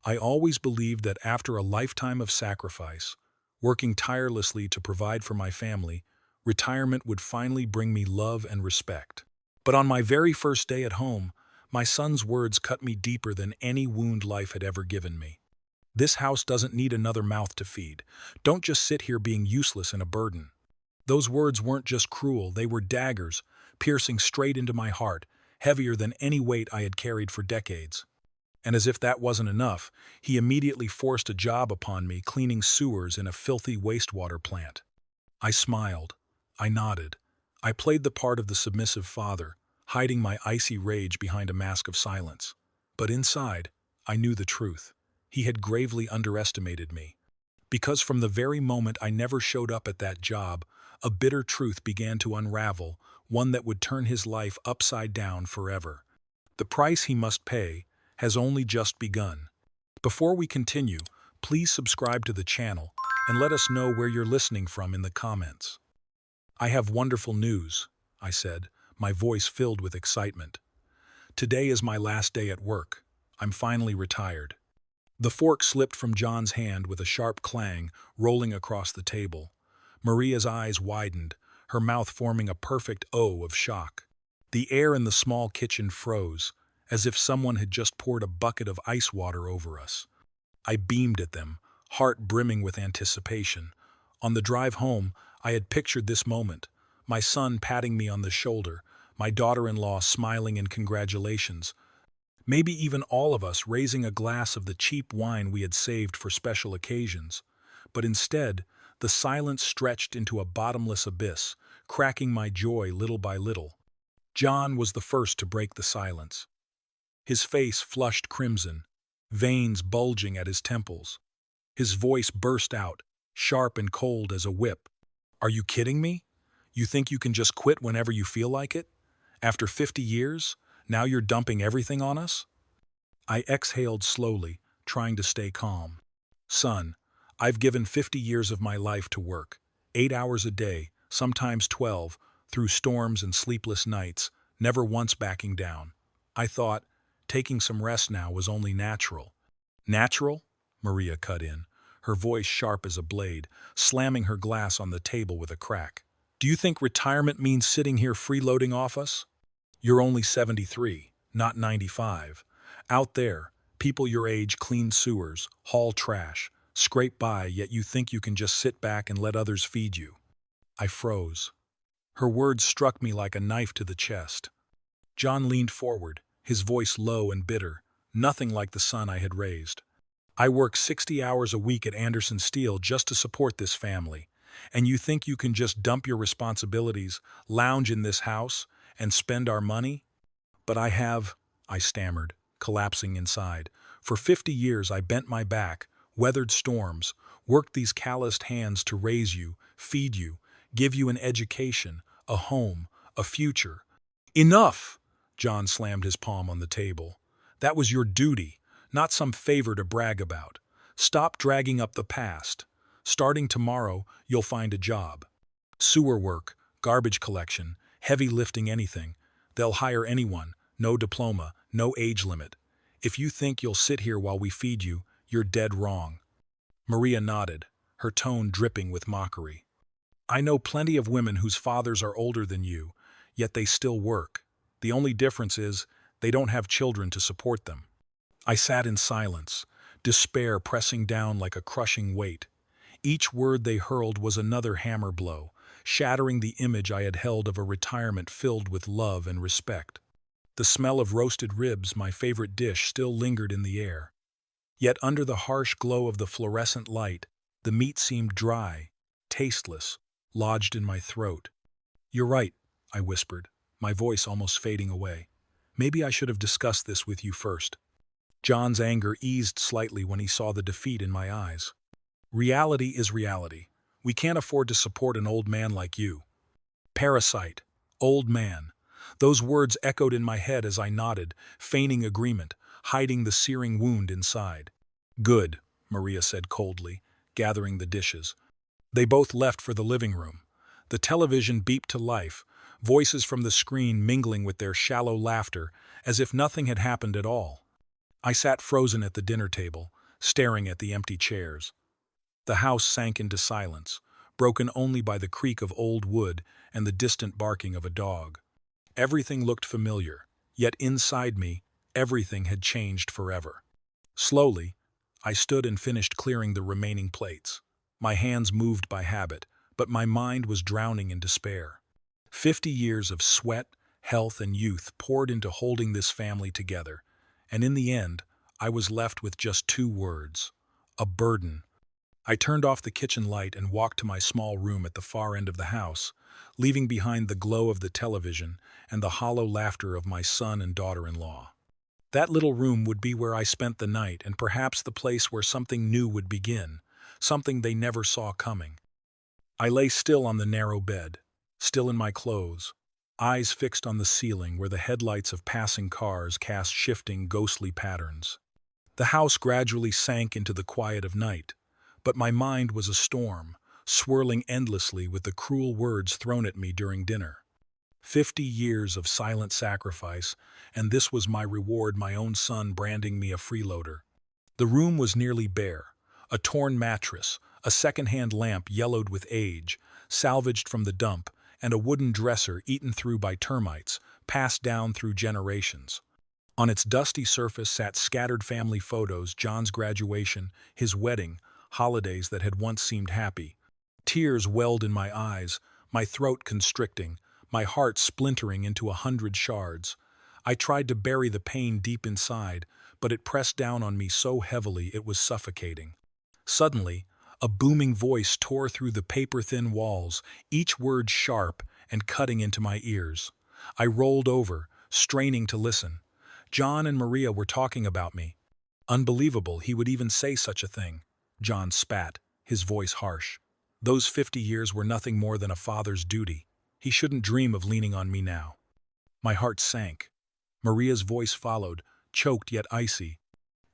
I always believed that after a lifetime of sacrifice, working tirelessly to provide for my family, retirement would finally bring me love and respect. But on my very first day at home, my son's words cut me deeper than any wound life had ever given me. This house doesn't need another mouth to feed. Don't just sit here being useless and a burden. Those words weren't just cruel, they were daggers, piercing straight into my heart, heavier than any weight I had carried for decades. And as if that wasn't enough, he immediately forced a job upon me cleaning sewers in a filthy wastewater plant. I smiled. I nodded. I played the part of the submissive father, hiding my icy rage behind a mask of silence. But inside, I knew the truth. He had gravely underestimated me. Because from the very moment I never showed up at that job, a bitter truth began to unravel, one that would turn his life upside down forever. The price he must pay has only just begun. Before we continue, please subscribe to the channel and let us know where you're listening from in the comments. I have wonderful news, I said, my voice filled with excitement. Today is my last day at work. I'm finally retired. The fork slipped from John's hand with a sharp clang, rolling across the table. Maria's eyes widened, her mouth forming a perfect O of shock. The air in the small kitchen froze, as if someone had just poured a bucket of ice water over us. I beamed at them, heart brimming with anticipation. On the drive home, I had pictured this moment, my son patting me on the shoulder, my daughter-in-law smiling in congratulations, maybe even all of us raising a glass of the cheap wine we had saved for special occasions. But instead, the silence stretched into a bottomless abyss, cracking my joy little by little. John was the first to break the silence. His face flushed crimson, veins bulging at his temples. His voice burst out, sharp and cold as a whip. "Are you kidding me? You think you can just quit whenever you feel like it? After 50 years, now you're dumping everything on us?" I exhaled slowly, trying to stay calm. "Son, I've given 50 years of my life to work, 8 hours a day, sometimes 12, through storms and sleepless nights, never once backing down. I thought taking some rest now was only natural." "Natural?" Maria cut in, her voice sharp as a blade, slamming her glass on the table with a crack. "Do you think retirement means sitting here freeloading off us? You're only 73, not 95. Out there, people your age clean sewers, haul trash, scrape by, yet you think you can just sit back and let others feed you." I froze. Her words struck me like a knife to the chest. John leaned forward, his voice low and bitter, nothing like the son I had raised. "I work 60 hours a week at Anderson Steel just to support this family, and you think you can just dump your responsibilities, lounge in this house, and spend our money?" "But I stammered, collapsing inside. "For 50 years I bent my back, weathered storms, worked these calloused hands to raise you, feed you, give you an education, a home, a future." "Enough!" John slammed his palm on the table. "That was your duty, not some favor to brag about. Stop dragging up the past. Starting tomorrow, you'll find a job. Sewer work, garbage collection, heavy lifting, anything. They'll hire anyone, no diploma, no age limit. If you think you'll sit here while we feed you, you're dead wrong." Maria nodded, her tone dripping with mockery. "I know plenty of women whose fathers are older than you, yet they still work. The only difference is they don't have children to support them." I sat in silence, despair pressing down like a crushing weight. Each word they hurled was another hammer blow, shattering the image I had held of a retirement filled with love and respect. The smell of roasted ribs, my favorite dish, still lingered in the air. Yet under the harsh glow of the fluorescent light, the meat seemed dry, tasteless, lodged in my throat. "You're right," I whispered, my voice almost fading away. "Maybe I should have discussed this with you first." John's anger eased slightly when he saw the defeat in my eyes. "Reality is reality. We can't afford to support an old man like you." Parasite, old man. Those words echoed in my head as I nodded, feigning agreement, hiding the searing wound inside. "Good," Maria said coldly, gathering the dishes. They both left for the living room. The television beeped to life, voices from the screen mingling with their shallow laughter as if nothing had happened at all. I sat frozen at the dinner table, staring at the empty chairs. The house sank into silence, broken only by the creak of old wood and the distant barking of a dog. Everything looked familiar, yet inside me, everything had changed forever. Slowly, I stood and finished clearing the remaining plates. My hands moved by habit, but my mind was drowning in despair. 50 years of sweat, health, and youth poured into holding this family together, and in the end, I was left with just 2 words: a burden. I turned off the kitchen light and walked to my small room at the far end of the house, leaving behind the glow of the television and the hollow laughter of my son and daughter-in-law. That little room would be where I spent the night, and perhaps the place where something new would begin, something they never saw coming. I lay still on the narrow bed, still in my clothes, eyes fixed on the ceiling where the headlights of passing cars cast shifting, ghostly patterns. The house gradually sank into the quiet of night, but my mind was a storm, swirling endlessly with the cruel words thrown at me during dinner. 50 years of silent sacrifice, and this was my reward, my own son branding me a freeloader. The room was nearly bare. A torn mattress, a second-hand lamp yellowed with age, salvaged from the dump, and a wooden dresser eaten through by termites, passed down through generations. On its dusty surface sat scattered family photos: John's graduation, his wedding, holidays that had once seemed happy. Tears welled in my eyes, my throat constricting, my heart splintering into 100 shards. I tried to bury the pain deep inside, but it pressed down on me so heavily it was suffocating. Suddenly, a booming voice tore through the paper-thin walls, each word sharp and cutting into my ears. I rolled over, straining to listen. John and Maria were talking about me. Unbelievable he would even say such a thing. John spat, his voice harsh. Those 50 years were nothing more than a father's duty. He shouldn't dream of leaning on me now. My heart sank. Maria's voice followed, choked yet icy.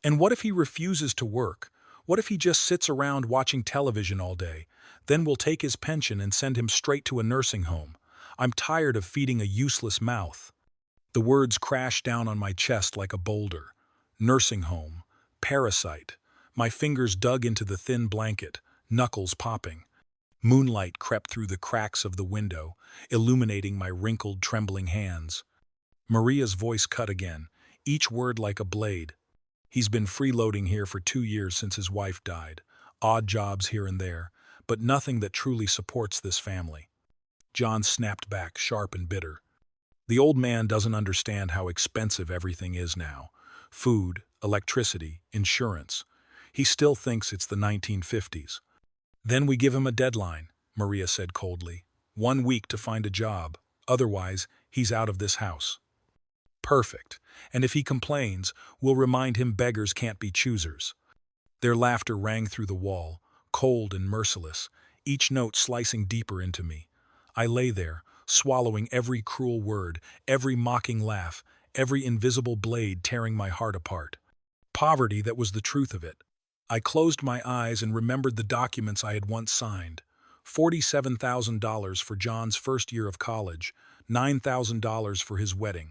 And what if he refuses to work? What if he just sits around watching television all day? Then we'll take his pension and send him straight to a nursing home. I'm tired of feeding a useless mouth. The words crashed down on my chest like a boulder. Nursing home. Parasite. My fingers dug into the thin blanket, knuckles popping. Moonlight crept through the cracks of the window, illuminating my wrinkled, trembling hands. Maria's voice cut again, each word like a blade. He's been freeloading here for 2 years since his wife died. Odd jobs here and there, but nothing that truly supports this family. John snapped back, sharp and bitter. The old man doesn't understand how expensive everything is now. Food, electricity, insurance. He still thinks it's the 1950s. Then we give him a deadline, Maria said coldly. 1 week to find a job. Otherwise, he's out of this house. Perfect. And if he complains, we'll remind him beggars can't be choosers. Their laughter rang through the wall, cold and merciless, each note slicing deeper into me. I lay there, swallowing every cruel word, every mocking laugh, every invisible blade tearing my heart apart. Poverty, that was the truth of it. I closed my eyes and remembered the documents I had once signed. $47,000 for John's first year of college, $9,000 for his wedding.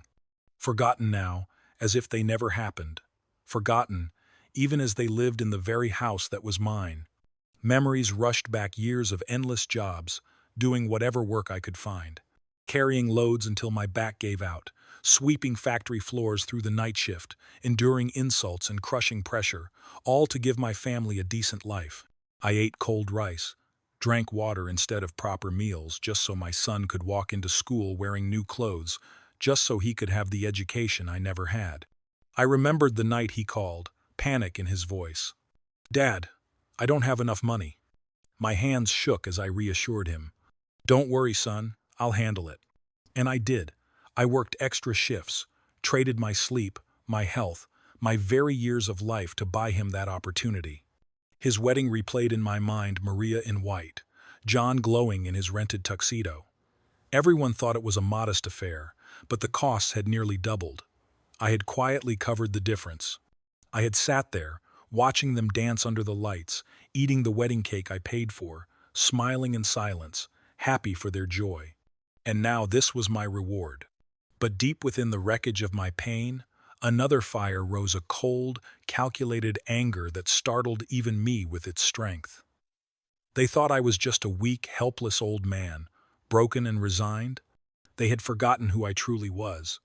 Forgotten now, as if they never happened. Forgotten, even as they lived in the very house that was mine. Memories rushed back years of endless jobs, doing whatever work I could find. Carrying loads until my back gave out, sweeping factory floors through the night shift, enduring insults and crushing pressure, all to give my family a decent life. I ate cold rice, drank water instead of proper meals just so my son could walk into school wearing new clothes, just so he could have the education I never had. I remembered the night he called, panic in his voice. "Dad, I don't have enough money." My hands shook as I reassured him. "Don't worry, son, I'll handle it." And I did. I worked extra shifts, traded my sleep, my health, my very years of life to buy him that opportunity. His wedding replayed in my mind, Maria in white, John glowing in his rented tuxedo. Everyone thought it was a modest affair, but the costs had nearly doubled. I had quietly covered the difference. I had sat there, watching them dance under the lights, eating the wedding cake I paid for, smiling in silence, happy for their joy. And now this was my reward. But deep within the wreckage of my pain, Another fire rose, a cold, calculated anger that startled even me with its strength. They thought I was just a weak, helpless old man, broken and resigned. They had forgotten who I truly was.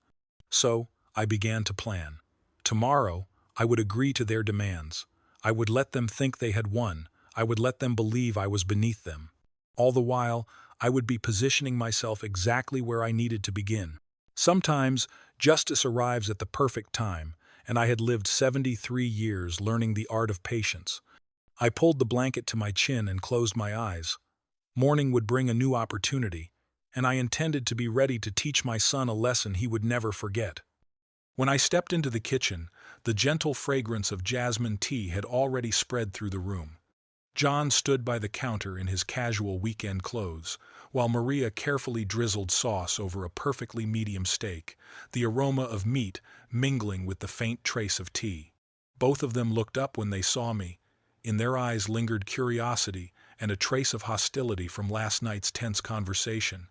So, I began to plan. Tomorrow, I would agree to their demands. I would let them think they had won. I would let them believe I was beneath them. All the while, I would be positioning myself exactly where I needed to begin. Sometimes, justice arrives at the perfect time, and I had lived 73 years learning the art of patience. I pulled the blanket to my chin and closed my eyes. Morning would bring a new opportunity, and I intended to be ready to teach my son a lesson he would never forget. When I stepped into the kitchen, the gentle fragrance of jasmine tea had already spread through the room. John stood by the counter in his casual weekend clothes, while Maria carefully drizzled sauce over a perfectly medium steak, the aroma of meat mingling with the faint trace of tea. Both of them looked up when they saw me. In their eyes lingered curiosity and a trace of hostility from last night's tense conversation.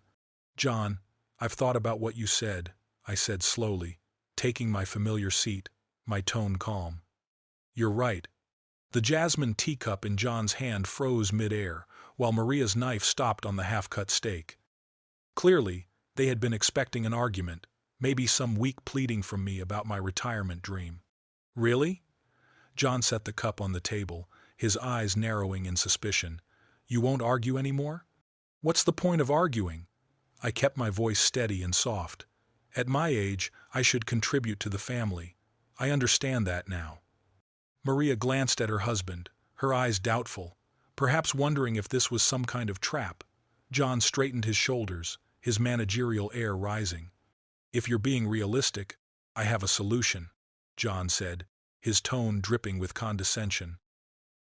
"John, I've thought about what you said," I said slowly, taking my familiar seat, my tone calm. "You're right." The jasmine teacup in John's hand froze mid-air, while Maria's knife stopped on the half-cut steak. Clearly, they had been expecting an argument, maybe some weak pleading from me about my retirement dream. "Really?" John set the cup on the table, his eyes narrowing in suspicion. "You won't argue anymore?" "What's the point of arguing?" I kept my voice steady and soft. "At my age, I should contribute to the family. I understand that now." Maria glanced at her husband, her eyes doubtful, perhaps wondering if this was some kind of trap. John straightened his shoulders, his managerial air rising. "If you're being realistic, I have a solution," John said, his tone dripping with condescension.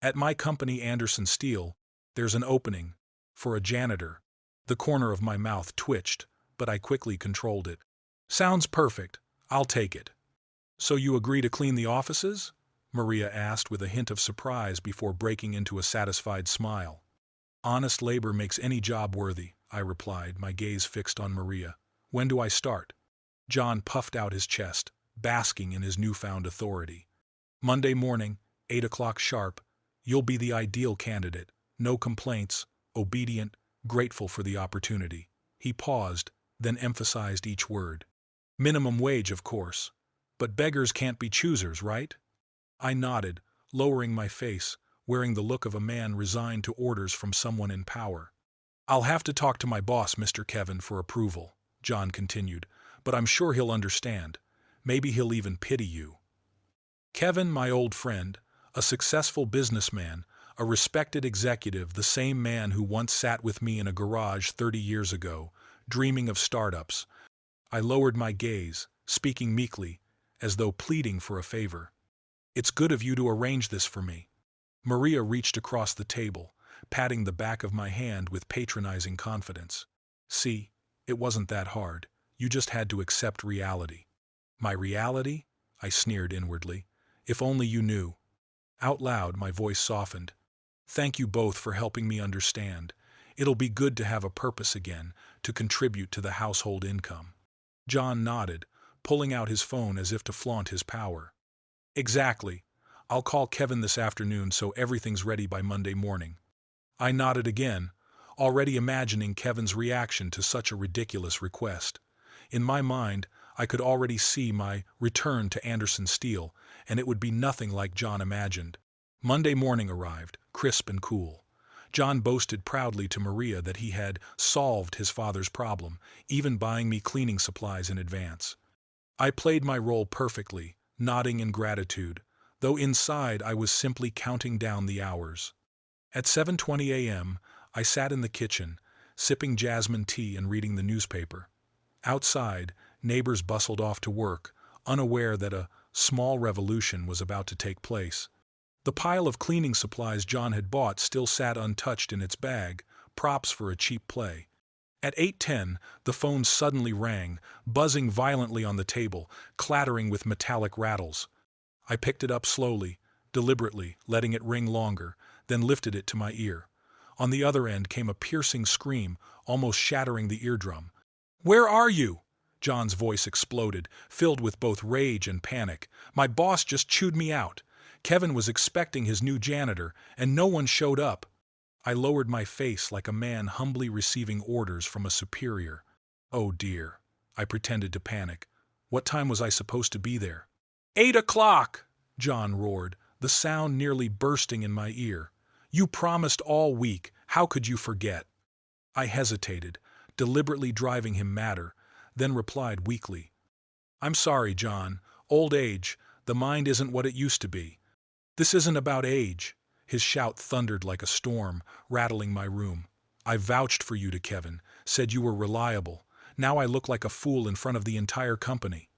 "At my company, Anderson Steel, there's an opening for a janitor." The corner of my mouth twitched, but I quickly controlled it. "Sounds perfect. I'll take it." "So you agree to clean the offices?" Maria asked with a hint of surprise before breaking into a satisfied smile. "Honest labor makes any job worthy," I replied, my gaze fixed on Maria. "When do I start?" John puffed out his chest, basking in his newfound authority. "Monday morning, 8 o'clock sharp. You'll be the ideal candidate. No complaints, obedient, grateful for the opportunity." He paused, then emphasized each word. "Minimum wage, of course. But beggars can't be choosers, right?" I nodded, lowering my face, wearing the look of a man resigned to orders from someone in power. "I'll have to talk to my boss, Mr. Kevin, for approval," John continued, "but I'm sure he'll understand. Maybe he'll even pity you." Kevin, my old friend, a successful businessman, a respected executive, the same man who once sat with me in a garage 30 years ago, dreaming of startups. I lowered my gaze, speaking meekly, as though pleading for a favor. "It's good of you to arrange this for me." Maria reached across the table, patting the back of my hand with patronizing confidence. "See, it wasn't that hard. You just had to accept reality." "My reality?" I sneered inwardly. "If only you knew." Out loud, my voice softened. "Thank you both for helping me understand. It'll be good to have a purpose again, to contribute to the household income." John nodded, pulling out his phone as if to flaunt his power. "Exactly. I'll call Kevin this afternoon so everything's ready by Monday morning." I nodded again, already imagining Kevin's reaction to such a ridiculous request. In my mind, I could already see my return to Anderson Steel, and it would be nothing like John imagined. Monday morning arrived, crisp and cool. John boasted proudly to Maria that he had solved his father's problem, even buying me cleaning supplies in advance. I played my role perfectly, nodding in gratitude, though inside I was simply counting down the hours. At 7:20 a.m., I sat in the kitchen, sipping jasmine tea and reading the newspaper. Outside, neighbors bustled off to work, unaware that a small revolution was about to take place. The pile of cleaning supplies John had bought still sat untouched in its bag, props for a cheap play. At 8:10, the phone suddenly rang, buzzing violently on the table, clattering with metallic rattles. I picked it up slowly, deliberately, letting it ring longer, then lifted it to my ear. On the other end came a piercing scream, almost shattering the eardrum. "Where are you?" John's voice exploded, filled with both rage and panic. My boss just chewed me out. Kevin was expecting his new janitor, and no one showed up. I lowered my face like a man humbly receiving orders from a superior. Oh dear. I pretended to panic. What time was I supposed to be there? 8 o'clock! John roared, the sound nearly bursting in my ear. You promised all week. How could you forget? I hesitated, deliberately driving him madder, then replied weakly. I'm sorry, John. Old age. The mind isn't what it used to be. This isn't about age. His shout thundered like a storm, rattling my room. I vouched for you to Kevin, said you were reliable. Now I look like a fool in front of the entire company.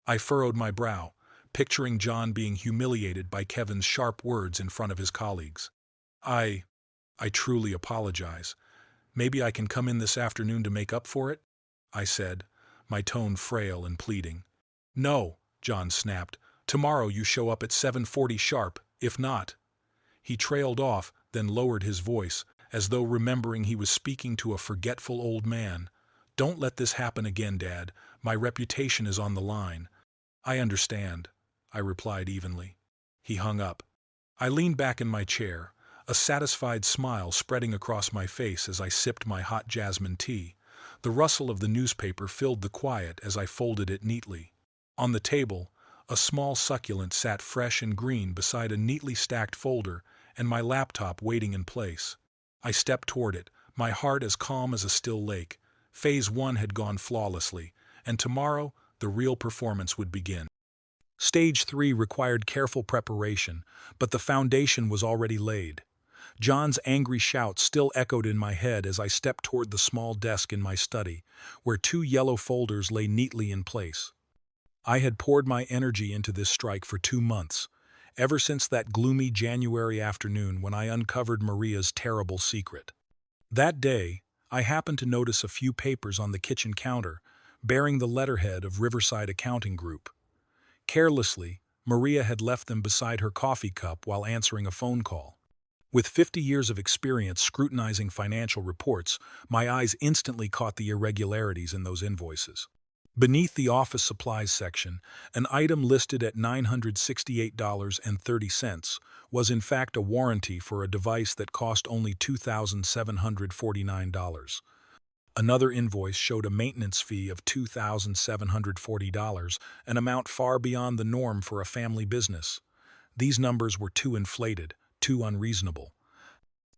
I furrowed my brow, picturing John being humiliated by Kevin's sharp words in front of his colleagues. I truly apologize. Maybe I can come in this afternoon to make up for it? I said, my tone frail and pleading. No, John snapped. Tomorrow you show up at 7:40 sharp, if not. He trailed off, then lowered his voice, as though remembering he was speaking to a forgetful old man. Don't let this happen again, Dad. My reputation is on the line. I understand, I replied evenly. He hung up. I leaned back in my chair, a satisfied smile spreading across my face as I sipped my hot jasmine tea. The rustle of the newspaper filled the quiet as I folded it neatly. On the table, a small succulent sat fresh and green beside a neatly stacked folder and my laptop waiting in place. I stepped toward it, my heart as calm as a still lake. Phase 1 had gone flawlessly, and tomorrow the real performance would begin. Stage 3 required careful preparation, but the foundation was already laid. John's angry shout still echoed in my head as I stepped toward the small desk in my study, where 2 yellow folders lay neatly in place. I had poured my energy into this strike for 2 months, ever since that gloomy January afternoon when I uncovered Maria's terrible secret. That day, I happened to notice a few papers on the kitchen counter, bearing the letterhead of Riverside Accounting Group. Carelessly, Maria had left them beside her coffee cup while answering a phone call. With 50 years of experience scrutinizing financial reports, my eyes instantly caught the irregularities in those invoices. Beneath the office supplies section, an item listed at $968.30 was in fact a warranty for a device that cost only $2,749. Another invoice showed a maintenance fee of $2,740, an amount far beyond the norm for a family business. These numbers were too inflated, too unreasonable.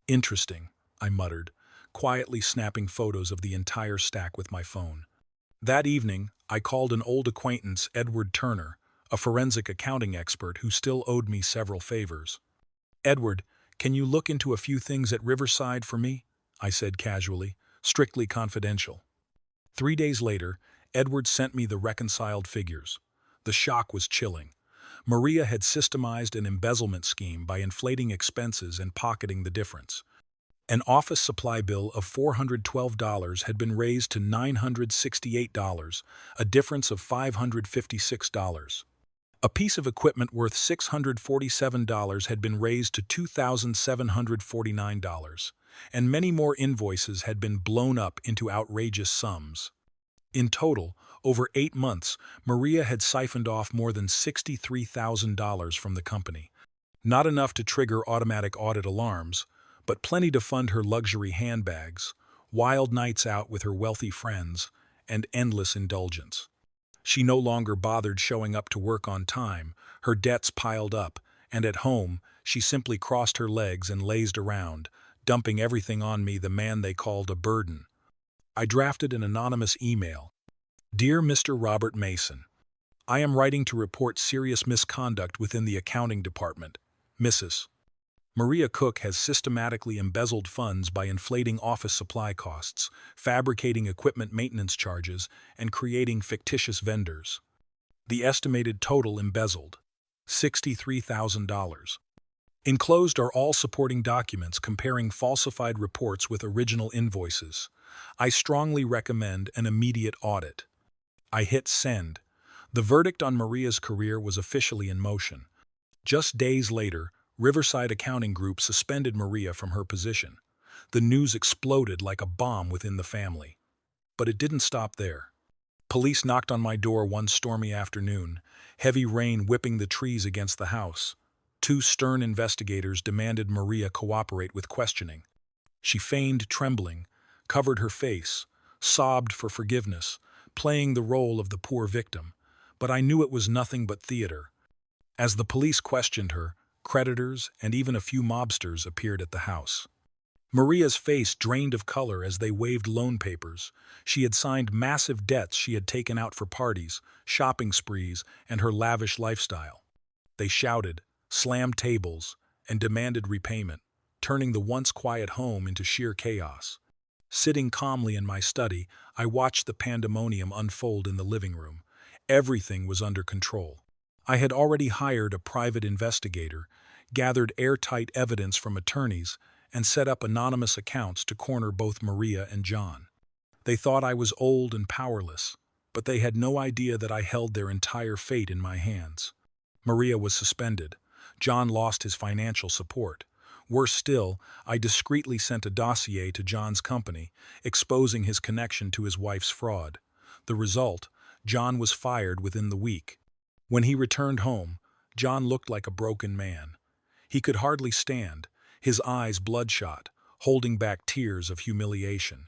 Interesting, I muttered, quietly snapping photos of the entire stack with my phone. That evening, I called an old acquaintance, Edward Turner, a forensic accounting expert who still owed me several favors. Edward, can you look into a few things at Riverside for me? I said casually, strictly confidential. 3 days later, Edward sent me the reconciled figures. The shock was chilling. Maria had systemized an embezzlement scheme by inflating expenses and pocketing the difference. An office supply bill of $412 had been raised to $968, a difference of $556. A piece of equipment worth $647 had been raised to $2,749, and many more invoices had been blown up into outrageous sums. In total, over 8 months, Maria had siphoned off more than $63,000 from the company. Not enough to trigger automatic audit alarms, but plenty to fund her luxury handbags, wild nights out with her wealthy friends, and endless indulgence. She no longer bothered showing up to work on time, her debts piled up, and at home, she simply crossed her legs and lazed around, dumping everything on me, the man they called a burden. I drafted an anonymous email. Dear Mr. Robert Mason, I am writing to report serious misconduct within the accounting department. Mrs. Maria Cook has systematically embezzled funds by inflating office supply costs, fabricating equipment maintenance charges, and creating fictitious vendors. The estimated total embezzled: $63,000. Enclosed are all supporting documents comparing falsified reports with original invoices. I strongly recommend an immediate audit. I hit send. The verdict on Maria's career was officially in motion. Just days later, Riverside Accounting Group suspended Maria from her position. The news exploded like a bomb within the family. But it didn't stop there. Police knocked on my door one stormy afternoon, heavy rain whipping the trees against the house. Two stern investigators demanded Maria cooperate with questioning. She feigned trembling, covered her face, sobbed for forgiveness, playing the role of the poor victim, but I knew it was nothing but theater. As the police questioned her, creditors and even a few mobsters appeared at the house. Maria's face drained of color as they waved loan papers. She had signed massive debts she had taken out for parties, shopping sprees, and her lavish lifestyle. They shouted, slammed tables, and demanded repayment, turning the once quiet home into sheer chaos. Sitting calmly in my study, I watched the pandemonium unfold in the living room. Everything was under control. I had already hired a private investigator, gathered airtight evidence from attorneys, and set up anonymous accounts to corner both Maria and John. They thought I was old and powerless, but they had no idea that I held their entire fate in my hands. Maria was suspended. John lost his financial support. Worse still, I discreetly sent a dossier to John's company, exposing his connection to his wife's fraud. The result, John was fired within the week. When he returned home, John looked like a broken man. He could hardly stand, his eyes bloodshot, holding back tears of humiliation.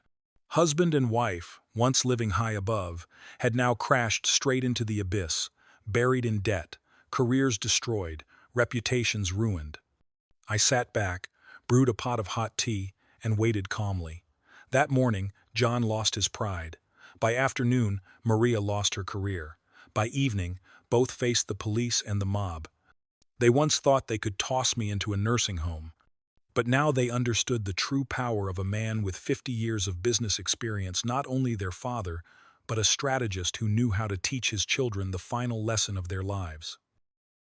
Husband and wife, once living high above, had now crashed straight into the abyss, buried in debt, careers destroyed, reputations ruined. I sat back, brewed a pot of hot tea, and waited calmly. That morning, John lost his pride. By afternoon, Maria lost her career. By evening, both faced the police and the mob. They once thought they could toss me into a nursing home, but now they understood the true power of a man with 50 years of business experience, not only their father, but a strategist who knew how to teach his children the final lesson of their lives.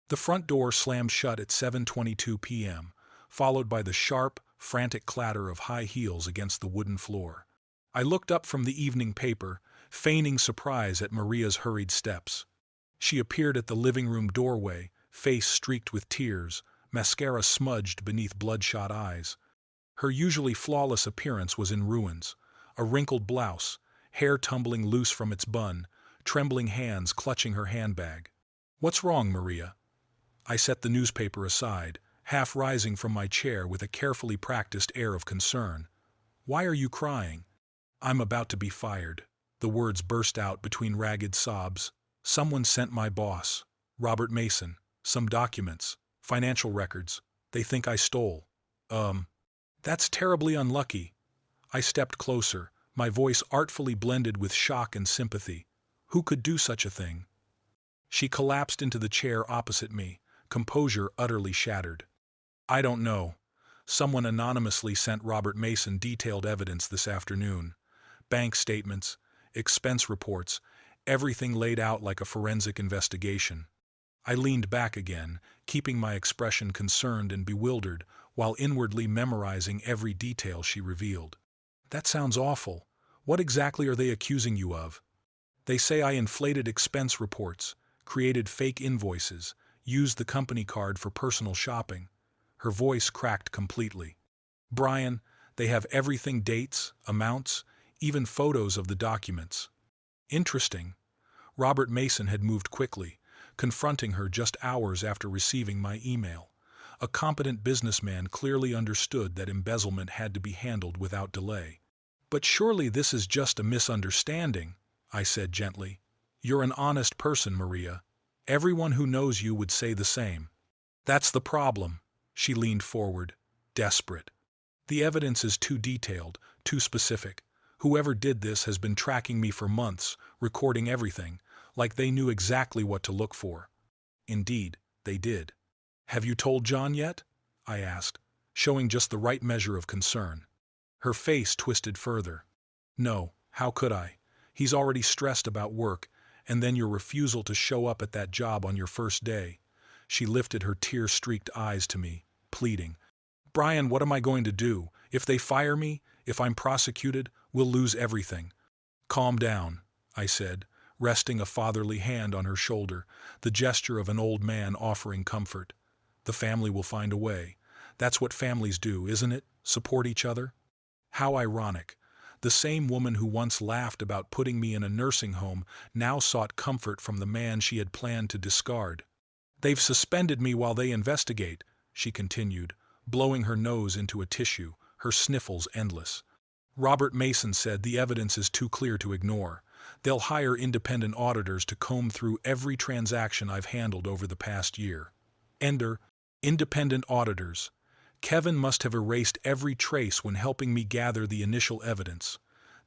The front door slammed shut at 7:22 p.m., followed by the sharp, frantic clatter of high heels against the wooden floor. I looked up from the evening paper, feigning surprise at Maria's hurried steps. She appeared at the living room doorway, face streaked with tears, mascara smudged beneath bloodshot eyes. Her usually flawless appearance was in ruins. A wrinkled blouse, hair tumbling loose from its bun, trembling hands clutching her handbag. "What's wrong, Maria?" I set the newspaper aside, half rising from my chair with a carefully practiced air of concern. "Why are you crying?" "I'm about to be fired." The words burst out between ragged sobs. "Someone sent my boss, Robert Mason, some documents, financial records. They think I stole." That's terribly unlucky." I stepped closer, my voice artfully blended with shock and sympathy. "Who could do such a thing?" She collapsed into the chair opposite me, composure utterly shattered. "I don't know. Someone anonymously sent Robert Mason detailed evidence this afternoon. Bank statements, expense reports, everything laid out like a forensic investigation." I leaned back again, keeping my expression concerned and bewildered, while inwardly memorizing every detail she revealed. "That sounds awful. What exactly are they accusing you of?" "They say I inflated expense reports, created fake invoices, used the company card for personal shopping." Her voice cracked completely. "Brian, they have everything, dates, amounts, even photos of the documents." Interesting. Robert Mason had moved quickly, confronting her just hours after receiving my email. A competent businessman clearly understood that embezzlement had to be handled without delay. "But surely this is just a misunderstanding," I said gently. "You're an honest person, Maria. Everyone who knows you would say the same." "That's the problem." She leaned forward, desperate. "The evidence is too detailed, too specific. Whoever did this has been tracking me for months, recording everything, like they knew exactly what to look for." Indeed, they did. "Have you told John yet?" I asked, showing just the right measure of concern. Her face twisted further. "No, how could I? He's already stressed about work, and then your refusal to show up at that job on your first day." She lifted her tear-streaked eyes to me, pleading. "Brian, what am I going to do? If they fire me, if I'm prosecuted, we'll lose everything." "Calm down," I said, resting a fatherly hand on her shoulder, the gesture of an old man offering comfort. "The family will find a way. That's what families do, isn't it? Support each other?" How ironic. The same woman who once laughed about putting me in a nursing home now sought comfort from the man she had planned to discard. "They've suspended me while they investigate," she continued, blowing her nose into a tissue, her sniffles endless. "Robert Mason said the evidence is too clear to ignore. They'll hire independent auditors to comb through every transaction I've handled over the past year." Ender, independent auditors. Kevin must have erased every trace when helping me gather the initial evidence.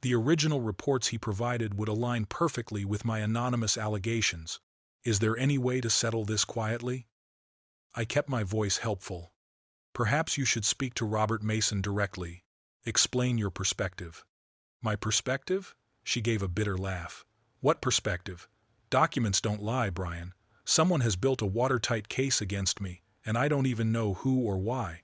The original reports he provided would align perfectly with my anonymous allegations. Is there any way to settle this quietly? I kept my voice helpful. "Perhaps you should speak to Robert Mason directly. Explain your perspective." "My perspective?" She gave a bitter laugh. "What perspective? Documents don't lie, Brian. Someone has built a watertight case against me, and I don't even know who or why."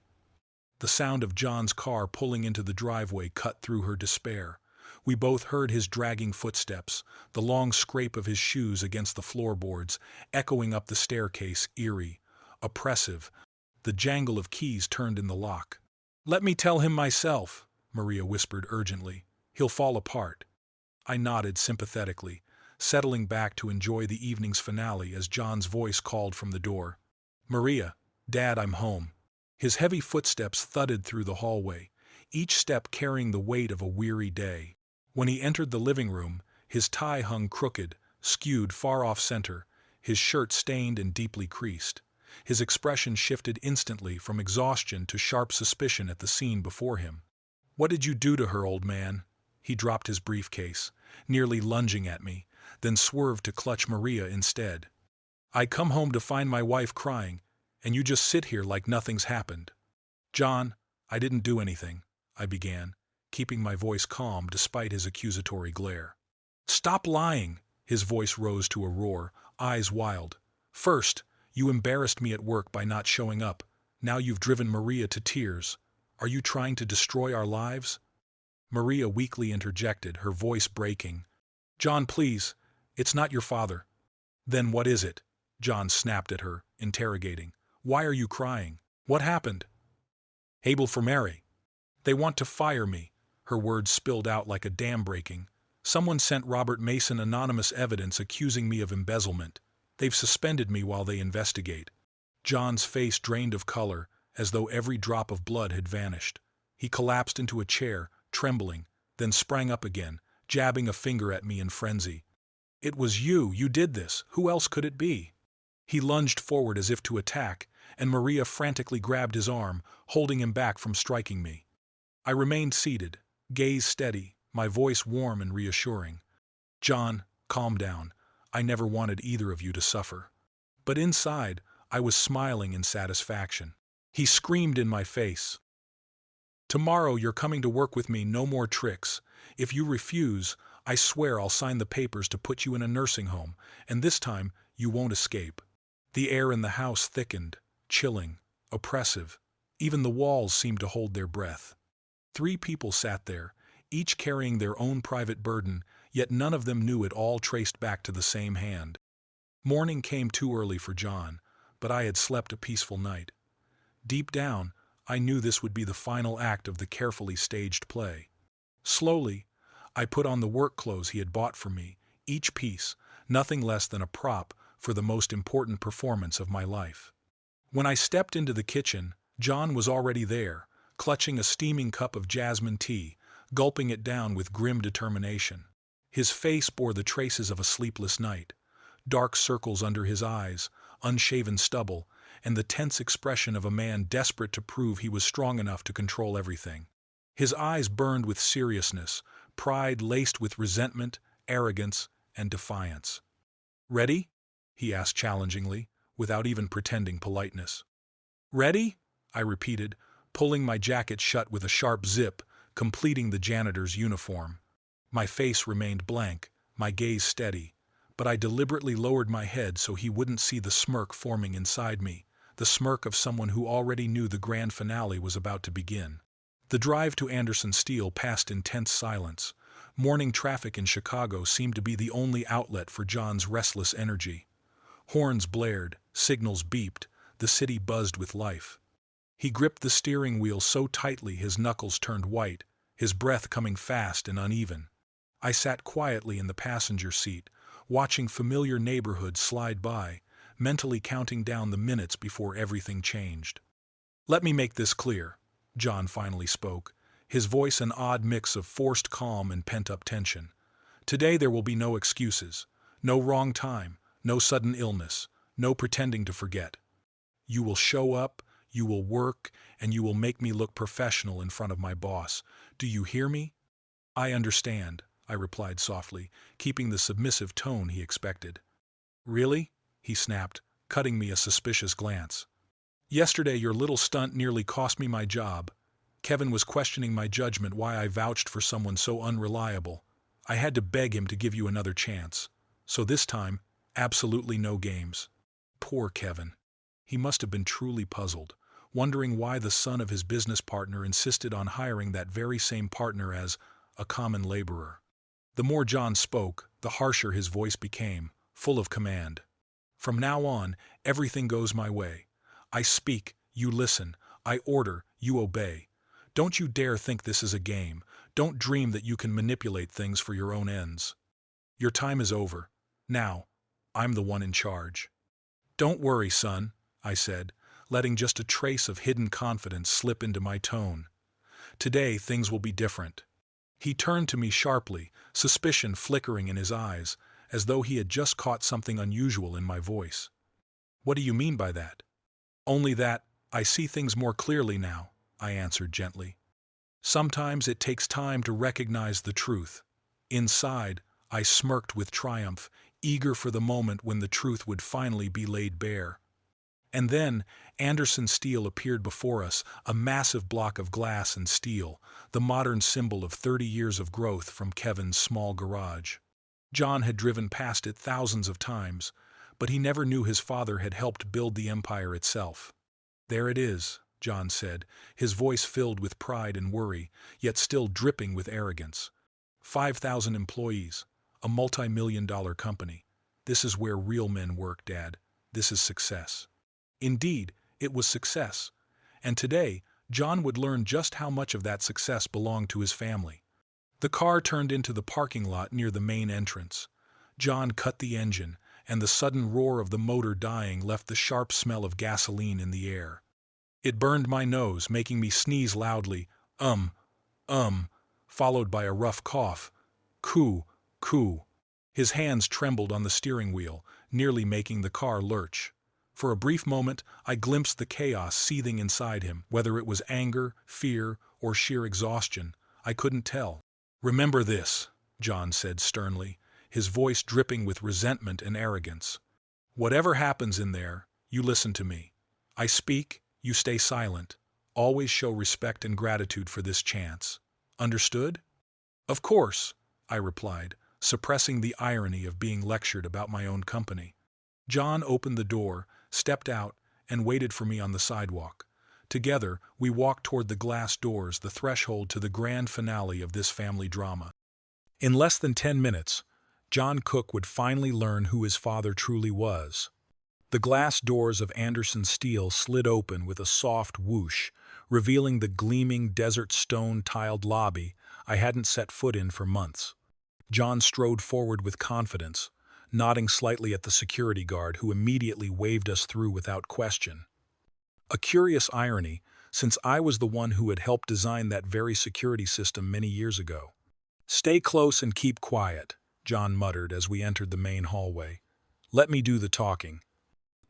The sound of John's car pulling into the driveway cut through her despair. We both heard his dragging footsteps, the long scrape of his shoes against the floorboards, echoing up the staircase, eerie, oppressive. The jangle of keys turned in the lock. "Let me tell him myself," Maria whispered urgently. "He'll fall apart." I nodded sympathetically, settling back to enjoy the evening's finale as John's voice called from the door. "Maria, Dad, I'm home." His heavy footsteps thudded through the hallway, each step carrying the weight of a weary day. When he entered the living room, his tie hung crooked, skewed far off center, his shirt stained and deeply creased. His expression shifted instantly from exhaustion to sharp suspicion at the scene before him. "What did you do to her, old man?" He dropped his briefcase, nearly lunging at me, then swerved to clutch Maria instead. "I come home to find my wife crying, and you just sit here like nothing's happened." "John, I didn't do anything," I began, keeping my voice calm despite his accusatory glare. "Stop lying!" His voice rose to a roar, eyes wild. "First, you embarrassed me at work by not showing up. Now you've driven Maria to tears. Are you trying to destroy our lives?" Maria weakly interjected, her voice breaking. "John, please, it's not your father." "Then what is it?" John snapped at her, interrogating. "Why are you crying? What happened?" "Abel for Mary. They want to fire me." Her words spilled out like a dam breaking. "Someone sent Robert Mason anonymous evidence accusing me of embezzlement. They've suspended me while they investigate." John's face drained of color, as though every drop of blood had vanished. He collapsed into a chair, trembling, then sprang up again, jabbing a finger at me in frenzy. "It was you! You did this! Who else could it be?" He lunged forward as if to attack, and Maria frantically grabbed his arm, holding him back from striking me. I remained seated, gaze steady, my voice warm and reassuring. "John, calm down. I never wanted either of you to suffer." But inside, I was smiling in satisfaction. He screamed in my face. "Tomorrow you're coming to work with me, no more tricks. If you refuse, I swear I'll sign the papers to put you in a nursing home, and this time you won't escape." The air in the house thickened, chilling, oppressive. Even the walls seemed to hold their breath. 3 people sat there, each carrying their own private burden, yet none of them knew it all traced back to the same hand. Morning came too early for John, but I had slept a peaceful night. Deep down, I knew this would be the final act of the carefully staged play. Slowly, I put on the work clothes he had bought for me, each piece, nothing less than a prop for the most important performance of my life. When I stepped into the kitchen, John was already there, clutching a steaming cup of jasmine tea, gulping it down with grim determination. His face bore the traces of a sleepless night, dark circles under his eyes, unshaven stubble, and the tense expression of a man desperate to prove he was strong enough to control everything. His eyes burned with seriousness, pride laced with resentment, arrogance, and defiance. "Ready?" he asked challengingly, without even pretending politeness. "Ready?" I repeated, pulling my jacket shut with a sharp zip, completing the janitor's uniform. My face remained blank, my gaze steady, but I deliberately lowered my head so he wouldn't see the smirk forming inside me, the smirk of someone who already knew the grand finale was about to begin. The drive to Anderson Steel passed in tense silence. Morning traffic in Chicago seemed to be the only outlet for John's restless energy. Horns blared, signals beeped, the city buzzed with life. He gripped the steering wheel so tightly his knuckles turned white, his breath coming fast and uneven. I sat quietly in the passenger seat, watching familiar neighborhoods slide by, mentally counting down the minutes before everything changed. "Let me make this clear," John finally spoke, his voice an odd mix of forced calm and pent-up tension. "Today there will be no excuses, no wrong time, no sudden illness, no pretending to forget. You will show up, you will work, and you will make me look professional in front of my boss. Do you hear me?" "I understand," I replied softly, keeping the submissive tone he expected. "Really?" he snapped, cutting me a suspicious glance. "Yesterday your little stunt nearly cost me my job. Kevin was questioning my judgment, why I vouched for someone so unreliable. I had to beg him to give you another chance. So this time, absolutely no games." Poor Kevin. He must have been truly puzzled, wondering why the son of his business partner insisted on hiring that very same partner as a common laborer. The more John spoke, the harsher his voice became, full of command. "From now on, everything goes my way. I speak, you listen. I order, you obey. Don't you dare think this is a game. Don't dream that you can manipulate things for your own ends. Your time is over. Now, I'm the one in charge." "Don't worry, son," I said, letting just a trace of hidden confidence slip into my tone. "Today things will be different." He turned to me sharply, suspicion flickering in his eyes, as though he had just caught something unusual in my voice. "What do you mean by that?" "Only that I see things more clearly now," I answered gently. "Sometimes it takes time to recognize the truth." Inside, I smirked with triumph, eager for the moment when the truth would finally be laid bare. And then Anderson Steel appeared before us, a massive block of glass and steel, the modern symbol of 30 years of growth from Kevin's small garage. John had driven past it thousands of times, but he never knew his father had helped build the empire itself. "There it is," John said, his voice filled with pride and worry, yet still dripping with arrogance. 5,000 employees, a multi-million-dollar company. This is where real men work, Dad. This is success. Indeed, it was success. And today, John would learn just how much of that success belonged to his family. The car turned into the parking lot near the main entrance. John cut the engine, and the sudden roar of the motor dying left the sharp smell of gasoline in the air. It burned my nose, making me sneeze loudly, followed by a rough cough. "Coo, coo." His hands trembled on the steering wheel, nearly making the car lurch. For a brief moment, I glimpsed the chaos seething inside him, whether it was anger, fear, or sheer exhaustion. I couldn't tell. "Remember this," John said sternly, his voice dripping with resentment and arrogance. "Whatever happens in there, you listen to me. I speak, you stay silent. Always show respect and gratitude for this chance. Understood?" "Of course," I replied, suppressing the irony of being lectured about my own company. John opened the door, stepped out, and waited for me on the sidewalk. Together, we walked toward the glass doors, the threshold to the grand finale of this family drama. In less than 10 minutes, John Cook would finally learn who his father truly was. The glass doors of Anderson Steel slid open with a soft whoosh, revealing the gleaming desert stone-tiled lobby I hadn't set foot in for months. John strode forward with confidence, nodding slightly at the security guard who immediately waved us through without question. A curious irony, since I was the one who had helped design that very security system many years ago. "Stay close and keep quiet," John muttered as we entered the main hallway. "Let me do the talking."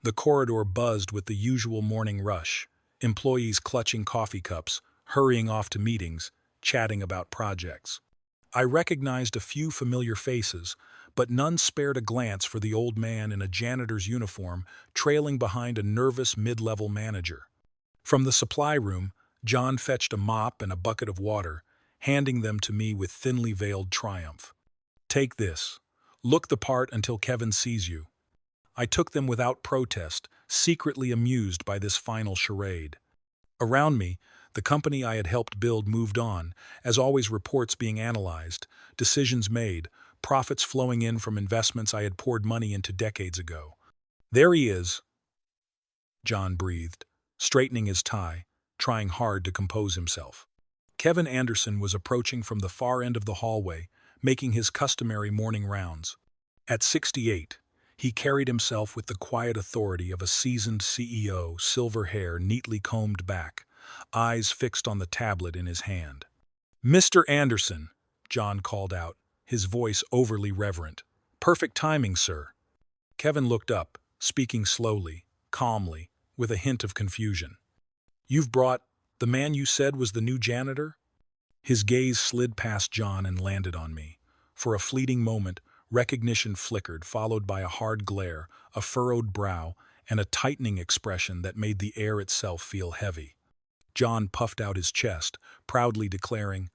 The corridor buzzed with the usual morning rush, employees clutching coffee cups, hurrying off to meetings, chatting about projects. I recognized a few familiar faces, but none spared a glance for the old man in a janitor's uniform trailing behind a nervous mid-level manager. From the supply room, John fetched a mop and a bucket of water, handing them to me with thinly veiled triumph. "Take this. Look the part until Kevin sees you." I took them without protest, secretly amused by this final charade. Around me, the company I had helped build moved on, as always reports being analyzed, decisions made, profits flowing in from investments I had poured money into decades ago. "There he is," John breathed, straightening his tie, trying hard to compose himself. Kevin Anderson was approaching from the far end of the hallway, making his customary morning rounds. At 68, he carried himself with the quiet authority of a seasoned CEO, silver hair neatly combed back, eyes fixed on the tablet in his hand. "Mr. Anderson," John called out, his voice overly reverent. "Perfect timing, sir." Kevin looked up, speaking slowly, calmly, with a hint of confusion. "You've brought the man you said was the new janitor?" His gaze slid past John and landed on me. For a fleeting moment, recognition flickered, followed by a hard glare, a furrowed brow, and a tightening expression that made the air itself feel heavy. John puffed out his chest, proudly declaring,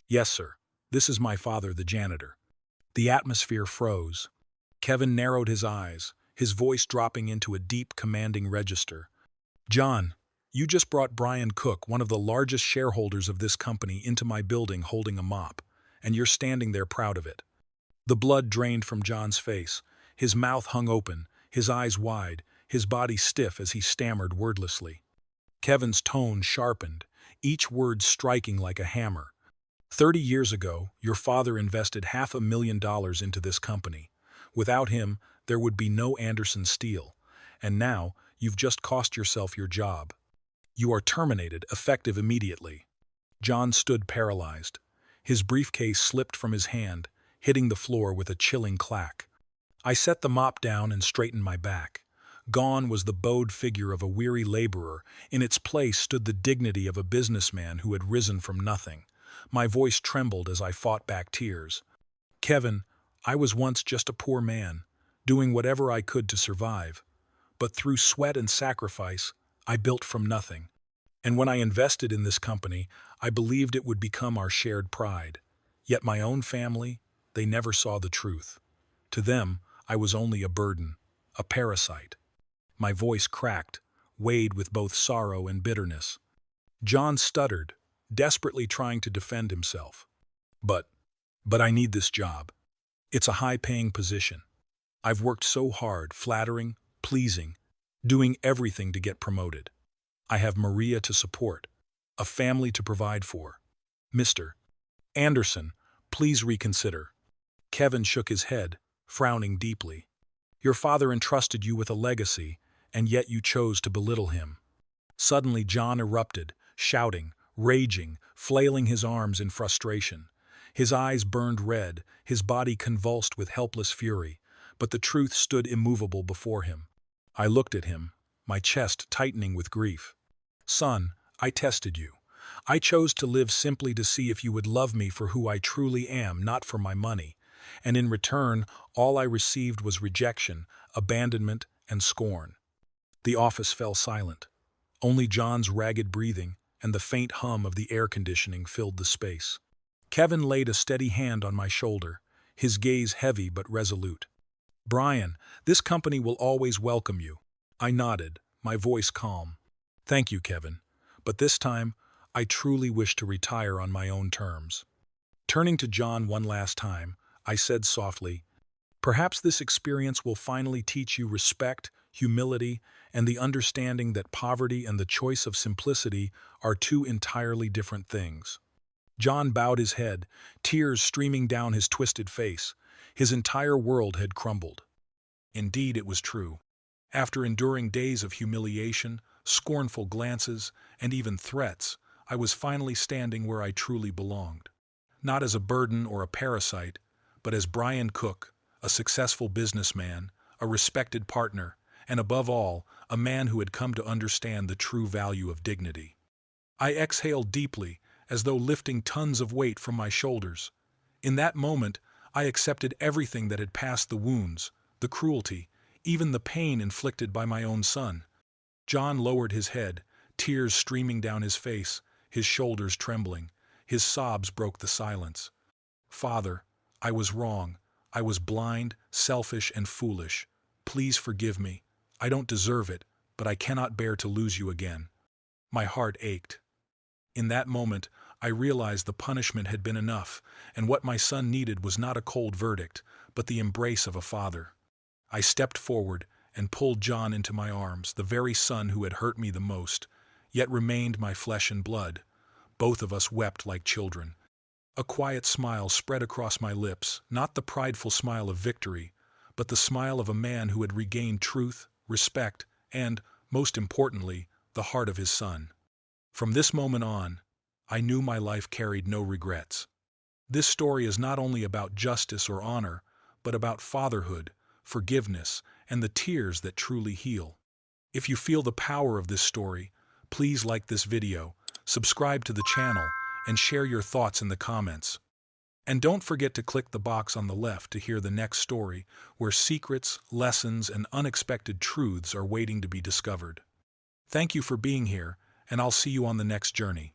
"Yes, sir. This is my father, the janitor." The atmosphere froze. Kevin narrowed his eyes, his voice dropping into a deep, commanding register. "John, you just brought Brian Cook, one of the largest shareholders of this company, into my building holding a mop, and you're standing there proud of it." The blood drained from John's face. His mouth hung open, his eyes wide, his body stiff as he stammered wordlessly. Kevin's tone sharpened, each word striking like a hammer. 30 years ago, your father invested $500,000 into this company. Without him, there would be no Anderson Steel. And now, you've just cost yourself your job. You are terminated, effective immediately." John stood paralyzed. His briefcase slipped from his hand, hitting the floor with a chilling clack. I set the mop down and straightened my back. Gone was the bowed figure of a weary laborer. In its place stood the dignity of a businessman who had risen from nothing. My voice trembled as I fought back tears. "Kevin, I was once just a poor man, doing whatever I could to survive. But through sweat and sacrifice, I built from nothing. And when I invested in this company, I believed it would become our shared pride. Yet my own family, they never saw the truth. To them, I was only a burden, a parasite." My voice cracked, weighed with both sorrow and bitterness. John stuttered, desperately trying to defend himself. But I need this job. It's a high-paying position. I've worked so hard, flattering, pleasing, doing everything to get promoted. I have Maria to support, a family to provide for. Mr. Anderson, please reconsider." Kevin shook his head, frowning deeply. "Your father entrusted you with a legacy, and yet you chose to belittle him." Suddenly John erupted, shouting, raging, flailing his arms in frustration. His eyes burned red, his body convulsed with helpless fury, but the truth stood immovable before him. I looked at him, my chest tightening with grief. "Son, I tested you. I chose to live simply to see if you would love me for who I truly am, not for my money. And in return, all I received was rejection, abandonment, and scorn." The office fell silent. Only John's ragged breathing and the faint hum of the air conditioning filled the space. Kevin laid a steady hand on my shoulder, his gaze heavy but resolute. "Brian, this company will always welcome you." I nodded, my voice calm. "Thank you, Kevin. But this time, I truly wish to retire on my own terms." Turning to John one last time, I said softly, "Perhaps this experience will finally teach you respect, humility, and the understanding that poverty and the choice of simplicity are two entirely different things." John bowed his head, tears streaming down his twisted face. His entire world had crumbled. Indeed, it was true. After enduring days of humiliation, scornful glances, and even threats, I was finally standing where I truly belonged. Not as a burden or a parasite, but as Brian Cook, a successful businessman, a respected partner, and above all, a man who had come to understand the true value of dignity. I exhaled deeply, as though lifting tons of weight from my shoulders. In that moment, I accepted everything that had passed: the wounds, the cruelty, even the pain inflicted by my own son. John lowered his head, tears streaming down his face, his shoulders trembling. His sobs broke the silence. "Father, I was wrong. I was blind, selfish, and foolish. Please forgive me. I don't deserve it, but I cannot bear to lose you again." My heart ached. In that moment, I realized the punishment had been enough, and what my son needed was not a cold verdict, but the embrace of a father. I stepped forward and pulled John into my arms, the very son who had hurt me the most, yet remained my flesh and blood. Both of us wept like children. A quiet smile spread across my lips, not the prideful smile of victory, but the smile of a man who had regained truth, respect, and, most importantly, the heart of his son. From this moment on, I knew my life carried no regrets. This story is not only about justice or honor, but about fatherhood, forgiveness, and the tears that truly heal. If you feel the power of this story, please like this video, subscribe to the channel, and share your thoughts in the comments. And don't forget to click the box on the left to hear the next story, where secrets, lessons, and unexpected truths are waiting to be discovered. Thank you for being here, and I'll see you on the next journey.